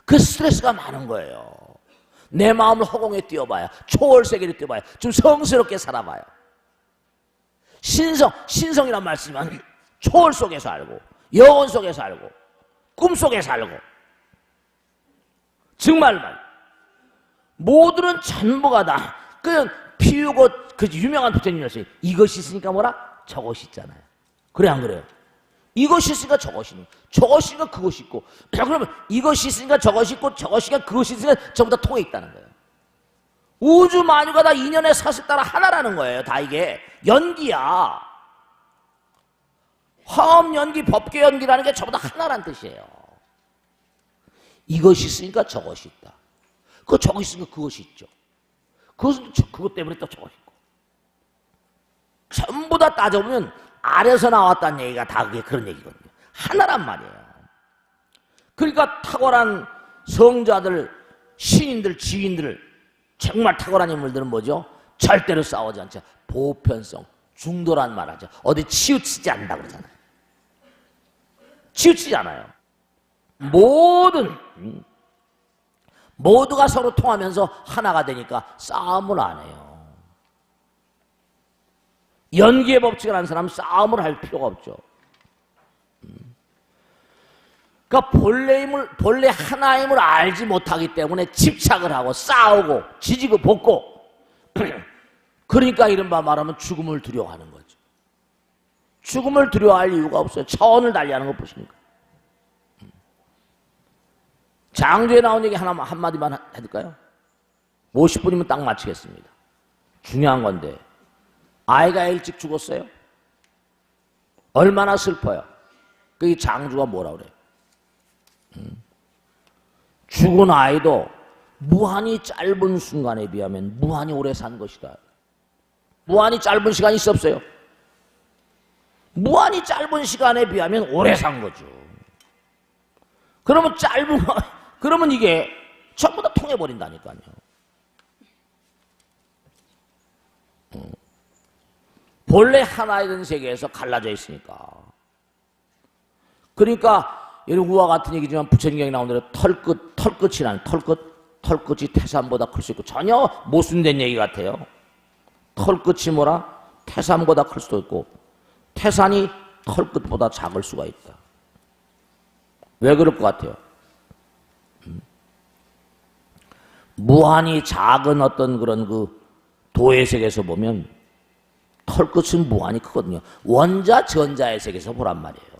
그 스트레스가 많은 거예요. 내 마음을 허공에 띄워봐야, 초월 세계를 띄워봐야, 좀 성스럽게 살아봐요. 신성이란 말씀은 초월 속에서 알고, 영혼 속에서 알고, 꿈 속에서 알고. 정말 모두는 전부가 다 그냥 피우고, 그 유명한 부처님이었어요. 이것이 있으니까 뭐라? 저것이 있잖아요. 그래 안 그래요? 이것이 있으니까 저것이 있는, 저것이 있으니까 그것이 있고, 그러면 이것이 있으니까 저것이 있고, 저것이 있으니까 그것이 있으니까 전부 다 통해 있다는 거예요. 우주 만유가 다 인연의 사슬 따라 하나라는 거예요. 다 이게 연기야. 화엄 연기, 법계 연기라는 게 전부 다 하나란 뜻이에요. 이것이 있으니까 저것이 있다. 그 저것이 있으니까 그것이 있죠. 그것은 그것 때문에 또 저것이 있고. 전부 다 따져보면 아래서 나왔다는 얘기가 다 그게 그런 얘기거든요. 하나란 말이에요. 그러니까 탁월한 성자들, 신인들, 지인들, 정말 탁월한 인물들은 뭐죠? 절대로 싸우지 않죠. 보편성, 중도란 말 하죠. 어디 치우치지 않는다고 그러잖아요. 치우치지 않아요. 모두가 서로 통하면서 하나가 되니까 싸움을 안 해요. 연기의 법칙을 아는 사람은 싸움을 할 필요가 없죠. 그러니까 본래 하나임을 알지 못하기 때문에 집착을 하고 싸우고 지지고 볶고 그러니까 이른바 말하면 죽음을 두려워하는 거죠. 죽음을 두려워할 이유가 없어요. 차원을 달리하는 것 보십니까? 장조에 나온 얘기 한마디만 해둘까요? 50분이면 딱 마치겠습니다. 중요한 건데 아이가 일찍 죽었어요. 얼마나 슬퍼요. 그 장조가 뭐라 그래요? 죽은 아이도 무한히 짧은 순간에 비하면 무한히 오래 산 것이다. 무한히 짧은 시간이 있어 없어요? 무한히 짧은 시간에 비하면 오래 산 거죠. 그러면 이게 전부 다 통해버린다니까요. 본래 하나이던 세계에서 갈라져 있으니까. 그러니까 우와 같은 얘기지만 부처님경에 나온 대로 털끝이라는 털끝이 태산보다 클 수 있고 전혀 모순된 얘기 같아요. 털끝이 뭐라? 태산보다 클 수도 있고 태산이 털끝보다 작을 수가 있다. 왜 그럴 것 같아요? 무한히 작은 어떤 그런 그 도의 세계에서 보면 털끝은 무한히 크거든요. 원자 전자의 세계에서 보란 말이에요.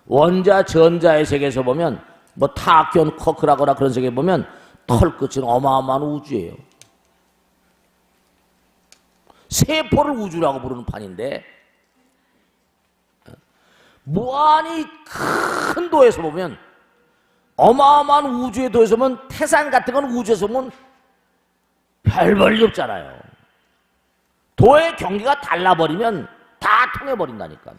원자 전자의 세계에서 보면 뭐 타악견 커크라거나 그런 세계에 보면 털끝은 어마어마한 우주예요. 세포를 우주라고 부르는 판인데 무한히 큰 도에서 보면 어마어마한 우주의 도에서 보면 태산 같은 건 우주에서 보면 별 볼일 없잖아요. 도의 경계가 달라버리면 다 통해버린다니까요.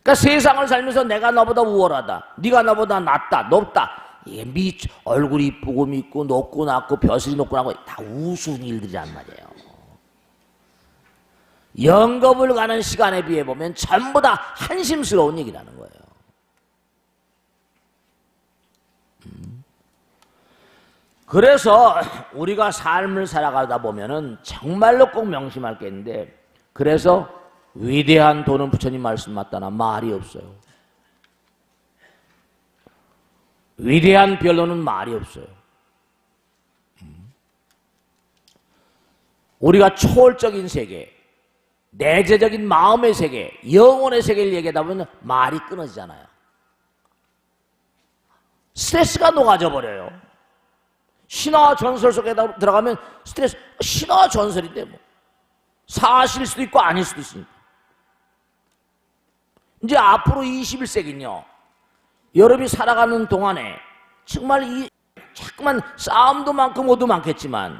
그러니까 세상을 살면서 내가 너보다 우월하다, 네가 너보다 낫다, 높다, 이게 얼굴이 이쁘고 밉고 높고 낮고 벼슬이 높고 낮고 다 우스운 일들이란 말이에요. 영겁을 가는 시간에 비해 보면 전부 다 한심스러운 얘기라는 거예요. 그래서 우리가 삶을 살아가다 보면은 정말로 꼭 명심할 게 있는데, 그래서 위대한 도는 부처님 말씀 맞다나 말이 없어요. 위대한 별로는 말이 없어요. 우리가 초월적인 세계, 내재적인 마음의 세계, 영혼의 세계를 얘기하다 보면 말이 끊어지잖아요. 스트레스가 녹아져 버려요. 신화 전설 속에 들어가면 스트레스, 신화 전설인데 뭐 사실일 수도 있고 아닐 수도 있으니까. 이제 앞으로 21세기는요, 여러분이 살아가는 동안에 정말 자꾸만 싸움도 많고 뭐도 많겠지만,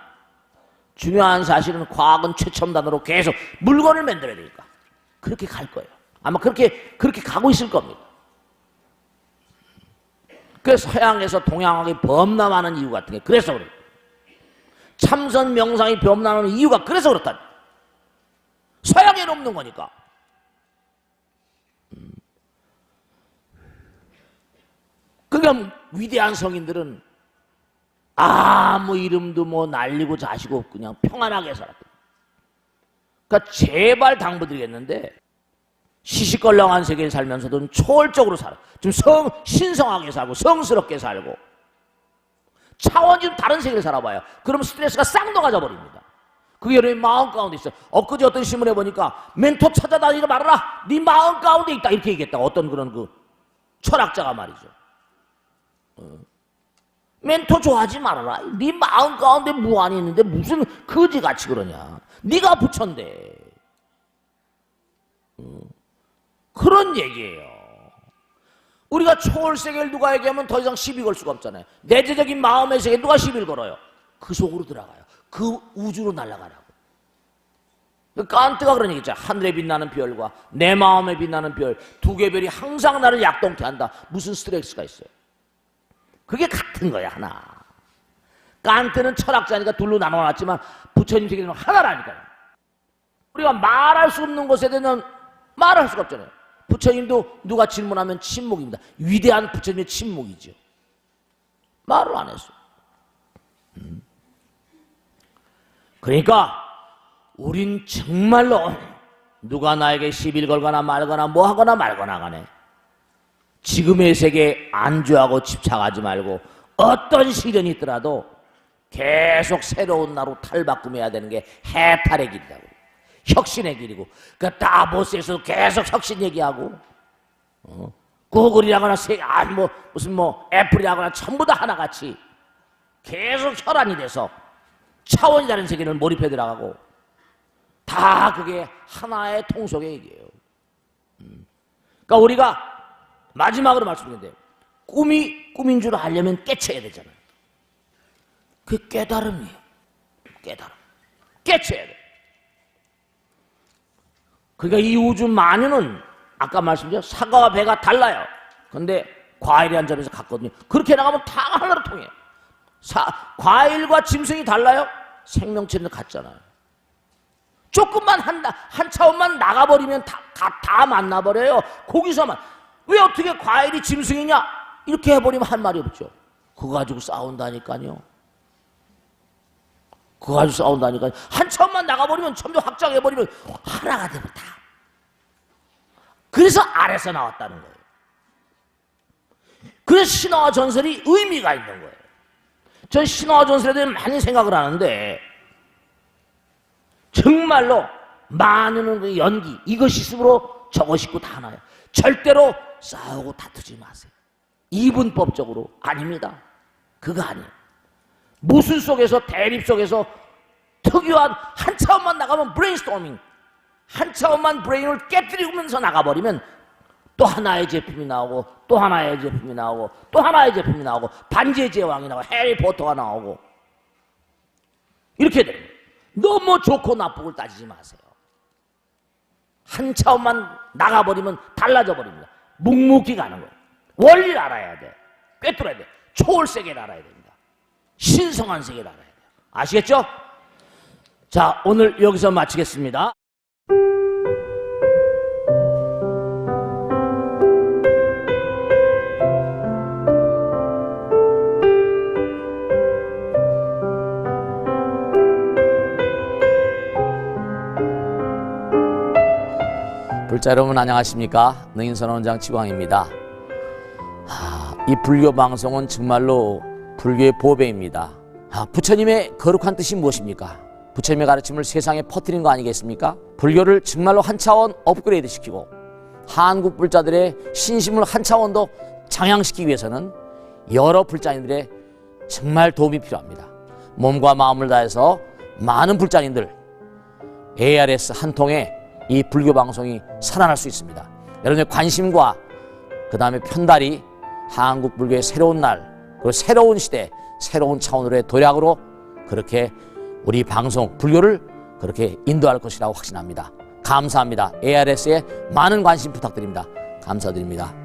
중요한 사실은 과학은 최첨단으로 계속 물건을 만들어야 되니까 그렇게 갈 거예요. 아마 그렇게 가고 있을 겁니다. 그래서 서양에서 동양학이 범람하는 이유 같은 게 그래서 그래요. 참선 명상이 범람하는 이유가 그래서 그렇다. 서양에는 없는 거니까. 그러니까 위대한 성인들은 아무 이름도 뭐 날리고 자시고 그냥 평안하게 살았다. 그러니까 제발 당부드리겠는데, 시시껄렁한 세계에 살면서도 초월적으로 살아. 좀 신성하게 살고 성스럽게 살고 차원이 좀 다른 세계를 살아봐요. 그러면 스트레스가 싹 녹아져 버립니다. 그게 여러분 마음 가운데 있어요. 엊그제 어떤 신문에 보니까 멘토 찾아다니지 말아라. 네 마음 가운데 있다. 이렇게 얘기했다. 어떤 그런 그 철학자가 말이죠. 멘토 좋아하지 말아라. 네 마음 가운데 무한이 있는데 무슨 거지같이 그러냐. 네가 부처인데. 그런 얘기예요. 우리가 초월세계를 누가 얘기하면 더 이상 시비 걸 수가 없잖아요. 내재적인 마음의 세계 누가 시비를 걸어요? 그 속으로 들어가요. 그 우주로 날아가라고. 칸트가 그런 얘기죠. 하늘에 빛나는 별과 내 마음에 빛나는 별, 두 개의 별이 항상 나를 약동케 한다. 무슨 스트레스가 있어요? 그게 같은 거야, 하나. 칸트는 철학자니까 둘로 나눠놨지만 부처님 세계는 하나라니까요. 우리가 말할 수 없는 것에 대해서는 말할 수가 없잖아요. 부처님도 누가 질문하면 침묵입니다. 위대한 부처님의 침묵이죠. 말을 안 했어요. 그러니까 우린 정말로 누가 나에게 시비를 걸거나 말거나 뭐 하거나 말거나 간에 지금의 세계에 안주하고 집착하지 말고, 어떤 시련이 있더라도 계속 새로운 나로 탈바꿈해야 되는 게 해탈의 길이라고. 혁신의 길이고, 그 다보스에서 계속 혁신 얘기하고, 구글이라거나 무슨 애플이라거나 전부 다 하나같이 계속 혈안이 돼서 차원이 다른 세계를 몰입해 들어가고, 다 그게 하나의 통속의 얘기예요. 그러니까 우리가 마지막으로 말씀드리는데, 꿈이 꿈인 줄 알려면 깨쳐야 되잖아요. 그 깨달음이에요. 깨달음. 깨쳐야 돼. 그러니까 이 우주 만유는 아까 말씀드렸죠. 사과와 배가 달라요. 근데 과일이란 점에서 같거든요. 그렇게 나가면 다 하나로 통해요. 과일과 짐승이 달라요? 생명체는 같잖아요. 조금만 한 차원만 나가버리면 다 만나버려요. 거기서만. 왜 어떻게 과일이 짐승이냐? 이렇게 해버리면 한 말이 없죠. 그거 가지고 싸운다니까요. 그거 가지고 싸운다니까요. 한 차원만 나가버리면, 점점 확장해버리면 하나가 되버렸다. 그래서 아래서 나왔다는 거예요. 그래서 신화와 전설이 의미가 있는 거예요. 전 신화와 전설에 대해 많이 생각을 하는데, 정말로 많은 그 연기, 이것이 있으므로 저것이 있고 다 하나예요. 절대로 싸우고 다투지 마세요. 이분법적으로 아닙니다. 그거 아니에요. 무술 속에서, 대립 속에서 특유한 한 차원만 나가면 브레인스토밍, 한 차원만 브레인을 깨뜨리면서 나가버리면 또 하나의 제품이 나오고, 또 하나의 제품이 나오고, 또 하나의 제품이 나오고, 반지의 제왕이 나오고, 해리포터가 나오고, 이렇게 됩니다. 너무 좋고 나쁘고를 따지지 마세요. 한 차원만 나가버리면 달라져 버립니다. 묵묵히 가는 거예요. 원리를 알아야 돼. 꿰뚫어야 돼. 초월 세계를 알아야 됩니다. 신성한 세계를 알아야 돼요. 아시겠죠? 자, 오늘 여기서 마치겠습니다. 불자 여러분 안녕하십니까? 능인선원장 지광입니다. 이 불교 방송은 정말로 불교의 보배입니다. 부처님의 거룩한 뜻이 무엇입니까? 부처님의 가르침을 세상에 퍼뜨린 거 아니겠습니까? 불교를 정말로 한 차원 업그레이드 시키고 한국 불자들의 신심을 한 차원 더 장양시키기 위해서는 여러 불자님들의 정말 도움이 필요합니다. 몸과 마음을 다해서 많은 불자님들 ARS 한 통에 이 불교 방송이 살아날 수 있습니다. 여러분의 관심과 그 다음에 편달이 한국 불교의 새로운 날, 그리고 새로운 시대, 새로운 차원으로의 도약으로 그렇게 우리 방송, 불교를 그렇게 인도할 것이라고 확신합니다. 감사합니다. ARS에 많은 관심 부탁드립니다. 감사드립니다.